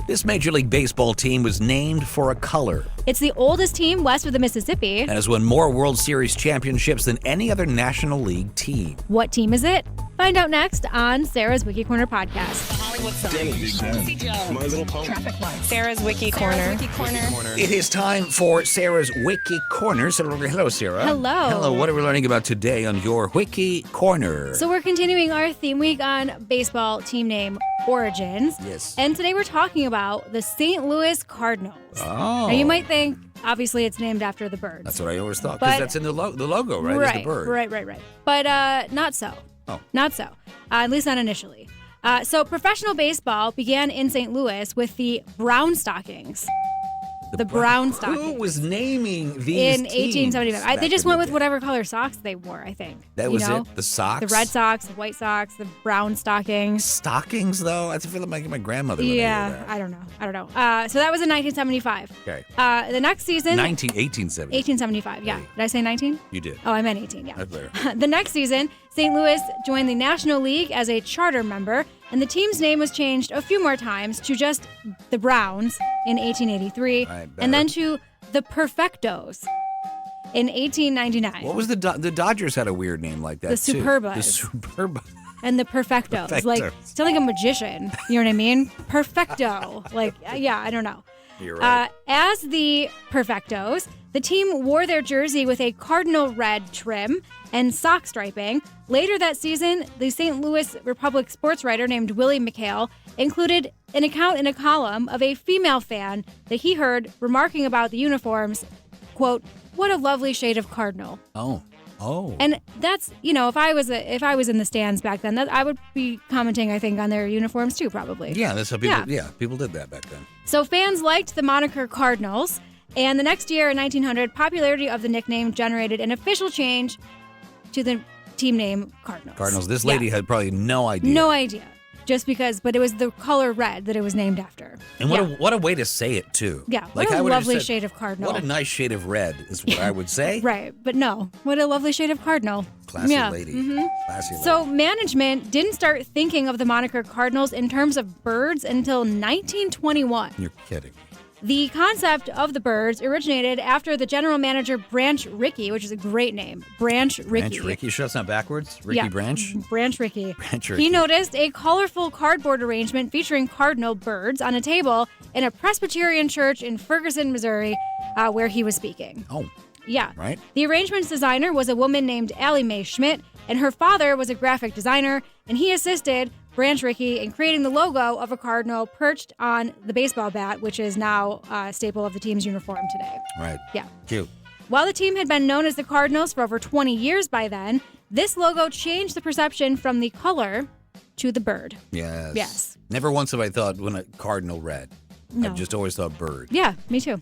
This Major League Baseball team was named for a color It's the oldest team west of the Mississippi. and has won more World Series championships than any other National League team. What team is it? Find out next on Sarah's Wiki Corner podcast. Hollywood sign. My Little Pony. Traffic lights. Sarah's Wiki Corner. It is time for Sarah's Wiki Corner. So, hello, Sarah. Hello. Hello. What are we learning about today on your Wiki Corner? So we're continuing our theme week on baseball team name origins. Yes. And today we're talking about the St. Louis Cardinals. Oh. Now you might think, obviously, it's named after the birds. That's what I always thought, because But- that's in the logo, right? It's the bird. Right. But not so. Oh. Not so. At least not initially. So professional baseball began in St. Louis with the Brown Stockings. The Brown Stockings. Who was naming these In teams 1875. They back just in went the with day? whatever color socks they wore, I think. That was it? The socks? The Red Sox, the White Sox, the Brown Stockings. Stockings, though? I feel like my grandmother would Yeah, that. I don't know. So that was in 1975. Okay. The next season, 1870. 1875. Yeah. Did I say 19? You did. Oh, I meant 18. Yeah. That's better. The next season, St. Louis joined the National League as a charter member, and the team's name was changed a few more times to just the Browns in 1883, Right, and then to the Perfectos in 1899. What was the Dodgers had a weird name like that, The too. Superbas. The Superbas. And the Perfectos. Perfectos. Like, sound like a magician. You know what I mean? Perfecto. Like, yeah, I don't know. You're right. As the Perfectos, the team wore their jersey with a cardinal red trim and sock striping. Later that season, the St. Louis Republic sports writer named Willie McHale included an account in a column of a female fan that he heard remarking about the uniforms, quote, "What a lovely shade of cardinal." Oh. And that's, if I was in the stands back then, that I would be commenting, I think, on their uniforms too, probably. Yeah, that's how people. Yeah, people did that back then. So fans liked the moniker Cardinals, and the next year in 1900, popularity of the nickname generated an official change to the team name Cardinals. Cardinals. This lady had probably no idea. No idea. Just because, but it was the color red that it was named after. And what a way to say it too. Yeah, Like what I a would have lovely said, shade of cardinal. What a nice shade of red is what I would say. Right, but no, what a lovely shade of cardinal. Classy Yeah. lady. Mhm. Classy lady. So management didn't start thinking of the moniker Cardinals in terms of birds until 1921. You're kidding. The concept of the birds originated after the general manager Branch Rickey, which is a great name, Branch Rickey. Branch Rickey. Sure, that's not backwards. Rickey Yeah, Branch. Branch Rickey. Branch Rickey. He noticed a colorful cardboard arrangement featuring cardinal birds on a table in a Presbyterian church in Ferguson, Missouri, where he was speaking. Oh. Yeah. Right. The arrangement's designer was a woman named Allie Mae Schmidt, and her father was a graphic designer, and he assisted Branch Rickey in creating the logo of a cardinal perched on the baseball bat, which is now a staple of the team's uniform today. Right. Yeah. Cute. While the team had been known as the Cardinals for over 20 years by then, this logo changed the perception from the color to the bird. Yes. Yes. Never once have I thought when a cardinal red. No. I've just always thought bird. Yeah, me too.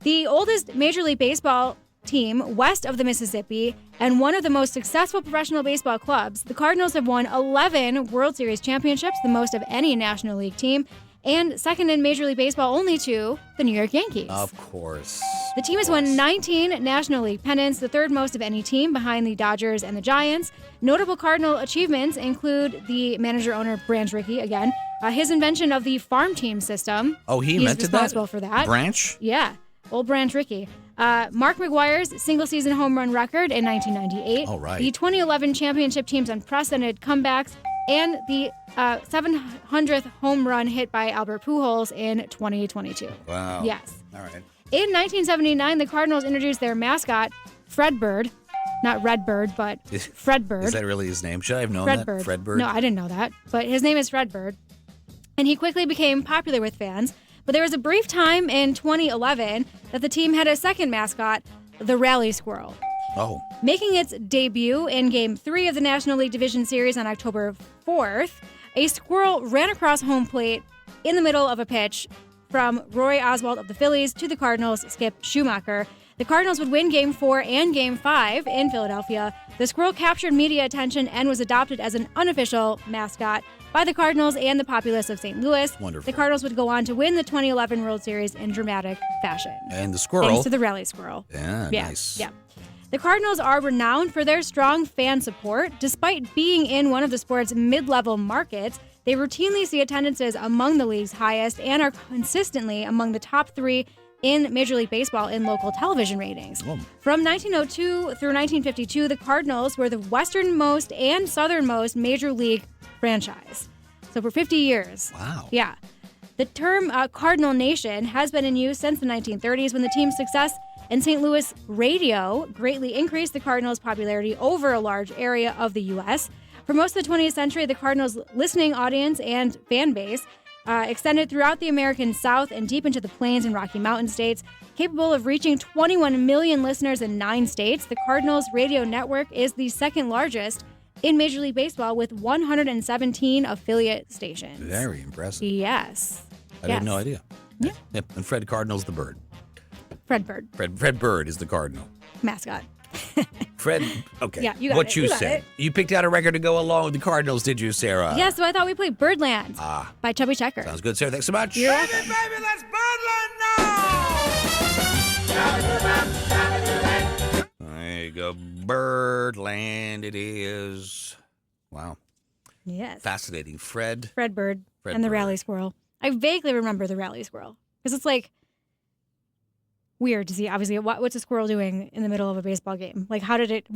The oldest Major League Baseball team west of the Mississippi and one of the most successful professional baseball clubs, the Cardinals have won 11 World Series championships, the most of any National League team, and second in Major League Baseball only to the New York Yankees. Of course. The team has won 19 National League pennants, the third most of any team behind the Dodgers and the Giants. Notable Cardinal achievements include the manager-owner Branch Rickey, again, his invention of the farm team system. Oh, he He's invented that? responsible for that. Branch? Yeah, old Branch Rickey. Mark McGwire's single-season home run record in 1998. Oh, right. The 2011 championship team's unprecedented comebacks, and the 700th home run hit by Albert Pujols in 2022. Wow. Yes. All right. In 1979, the Cardinals introduced their mascot, Fredbird. Not Redbird, but Fredbird. Is that really his name? Should I have known Fredbird. that? Fredbird? No, I didn't know that. But his name is Fredbird. And he quickly became popular with fans. But there was a brief time in 2011 that the team had a second mascot, the Rally Squirrel. Oh. Making its debut in Game 3 of the National League Division Series on October 4th, a squirrel ran across home plate in the middle of a pitch from Roy Oswalt of the Phillies to the Cardinals' Skip Schumacher. The Cardinals would win Game 4 and Game 5 in Philadelphia. The squirrel captured media attention and was adopted as an unofficial mascot by the Cardinals and the populace of St. Louis. Wonderful. The Cardinals would go on to win the 2011 World Series in dramatic fashion. And the squirrel. Thanks to the Rally Squirrel. Yeah, Yeah, nice. yeah. The Cardinals are renowned for their strong fan support. Despite being in one of the sport's mid-level markets, They routinely see attendances among the league's highest and are consistently among the top 3 in Major League Baseball in local television ratings. Oh. From 1902 through 1952, the Cardinals were the westernmost and southernmost Major League franchise. So for 50 years. Wow. Yeah. The term Cardinal Nation has been in use since the 1930s when the team's success in St. Louis radio greatly increased the Cardinals' popularity over a large area of the U.S. For most of the 20th century, the Cardinals' listening audience and fan base extended throughout the American South and deep into the Plains and Rocky Mountain states. Capable of reaching 21 million listeners in 9 states, the Cardinals' radio network is the second largest in Major League Baseball with 117 affiliate stations. Very impressive. Yes. I had no idea. Yeah. Yep. And Fred Cardinal's the bird. Fred Bird. Fred Bird is the Cardinal. Mascot. Fred, okay. Yeah, you got what it. you You got said. it. You picked out a record to go along with the Cardinals, did you, Sarah? Yeah, so I thought we'd play Birdland by Chubby Checker. Sounds good, Sarah. Thanks so much. You're welcome. Baby, let's Birdland now! There you go. Birdland it is. Wow. Yes. Fascinating. Fred Bird Fred and the Bird. Rally Squirrel. I vaguely remember the Rally Squirrel because it's like weird to see. Obviously, what's a squirrel doing in the middle of a baseball game? Like, how did it?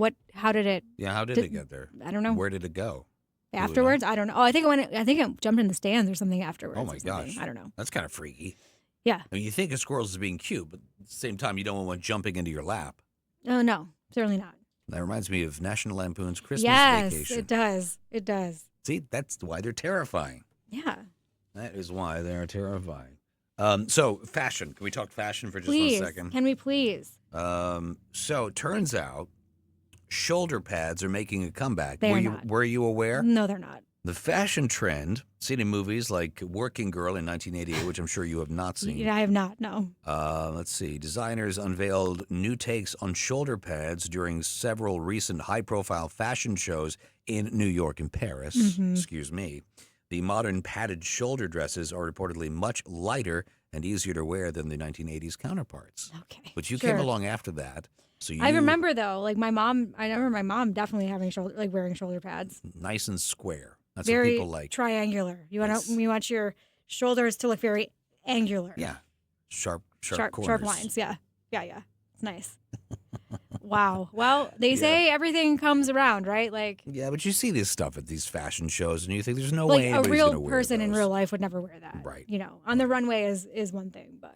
Yeah, how did it get there? I don't know. Where did it go? Afterwards, I don't know. Oh, I think it jumped in the stands or something afterwards. Oh my or something. gosh. I don't know. That's kind of freaky. Yeah. I mean, you think of squirrels as being cute, but at the same time, you don't want one jumping into your lap. Oh no, certainly not. That reminds me of National Lampoon's Christmas Yes, Vacation. it does. It does. See, that's why they're terrifying. Yeah. That is why they're terrifying. So, fashion. Can we talk fashion for just Please. 1 second? Can we please? So, it turns out shoulder pads are making a comeback. They are you, not. were you aware? No, they're not. The fashion trend, seen in movies like Working Girl in 1988, which I'm sure you have not seen. I have not. No. Let's see. Designers unveiled new takes on shoulder pads during several recent high-profile fashion shows in New York and Paris. Mm-hmm. Excuse me. The modern padded shoulder dresses are reportedly much lighter and easier to wear than the 1980s counterparts. Okay. But you sure. came along after that. So I remember though, like I remember my mom definitely having wearing shoulder pads. nice and square. That's Very what people like. triangular. Yes. You want your shoulders to look very angular. Yeah. Sharp corners. Sharp lines. Yeah. It's nice. Wow. Well, they say everything comes around, right? Like Yeah, but you see this stuff at these fashion shows, and you think there's no like way a anybody's real gonna wear person in those. real life would never wear that. Right. You know, on the runway is one thing, but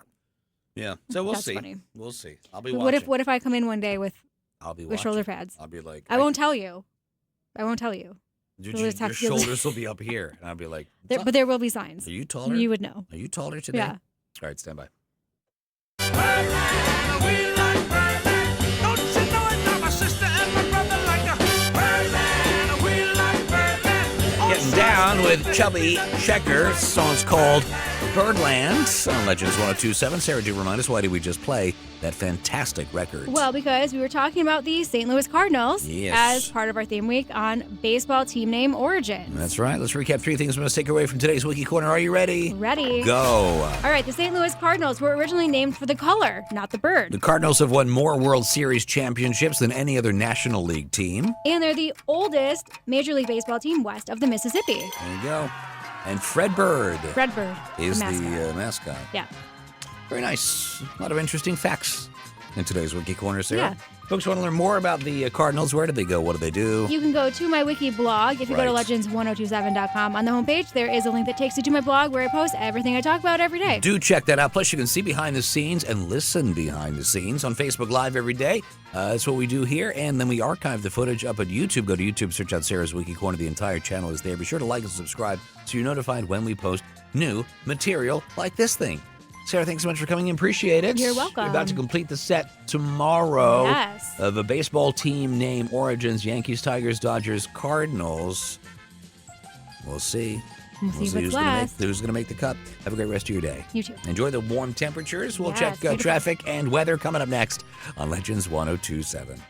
Yeah. So we'll That's see. funny. We'll see. I'll be what watching. if I come in one day with I'll be with watching. shoulder pads? I'll be like, I won't tell you. I won't tell you. Your You'll just have to- shoulders will be up here, and I'll be like, "What's up? But there will be signs. Are you taller? You would know. Are you taller today?" Yeah. All right, stand by. Birdland, we like Birdland. Don't you know it? Now my sister and my brother like a Birdland, we like Birdland. Getting down with Chubby Checker. This song's called Birdland on Legends 1027. Sarah, do remind us, why did we just play that fantastic record? Well, because we were talking about the St. Louis Cardinals Yes. as part of our theme week on baseball team name origins. That's right. Let's recap 3 things we must take away from today's Wiki Corner. Are you ready? Ready? Go. All right, the St. Louis Cardinals were originally named for the color, not the bird. The Cardinals have won more World Series championships than any other National League team. And they're the oldest Major League Baseball team west of the Mississippi. There you go. And Fred Bird Fred Bird is the the mascot. mascot. Yeah. Very nice. A lot of interesting facts in today's Wiki Corner, Sarah. Yeah. Folks want to learn more about the Cardinals. Where do they go? What do they do? You can go to my Wiki blog. If you go to Right. legends1027.com, on the homepage, there is a link that takes you to my blog where I post everything I talk about every day. Do check that out. Plus, you can see behind the scenes and listen behind the scenes on Facebook Live every day. That's what we do here. And then we archive the footage up at YouTube. Go to YouTube, search out Sarah's Wiki Corner. The entire channel is there. Be sure to like and subscribe so you're notified when we post new material like this thing. Sarah, thanks so much for coming in. Appreciate it. You're welcome. You're about to complete the set tomorrow Yes. of a baseball team name origins: Yankees, Tigers, Dodgers, Cardinals. We'll see. We'll see who's what's gonna make, last. who's going to make the cut. Have a great rest of your day. You too. Enjoy the warm temperatures. We'll Yes, check beautiful. traffic and weather coming up next on Legends 1027.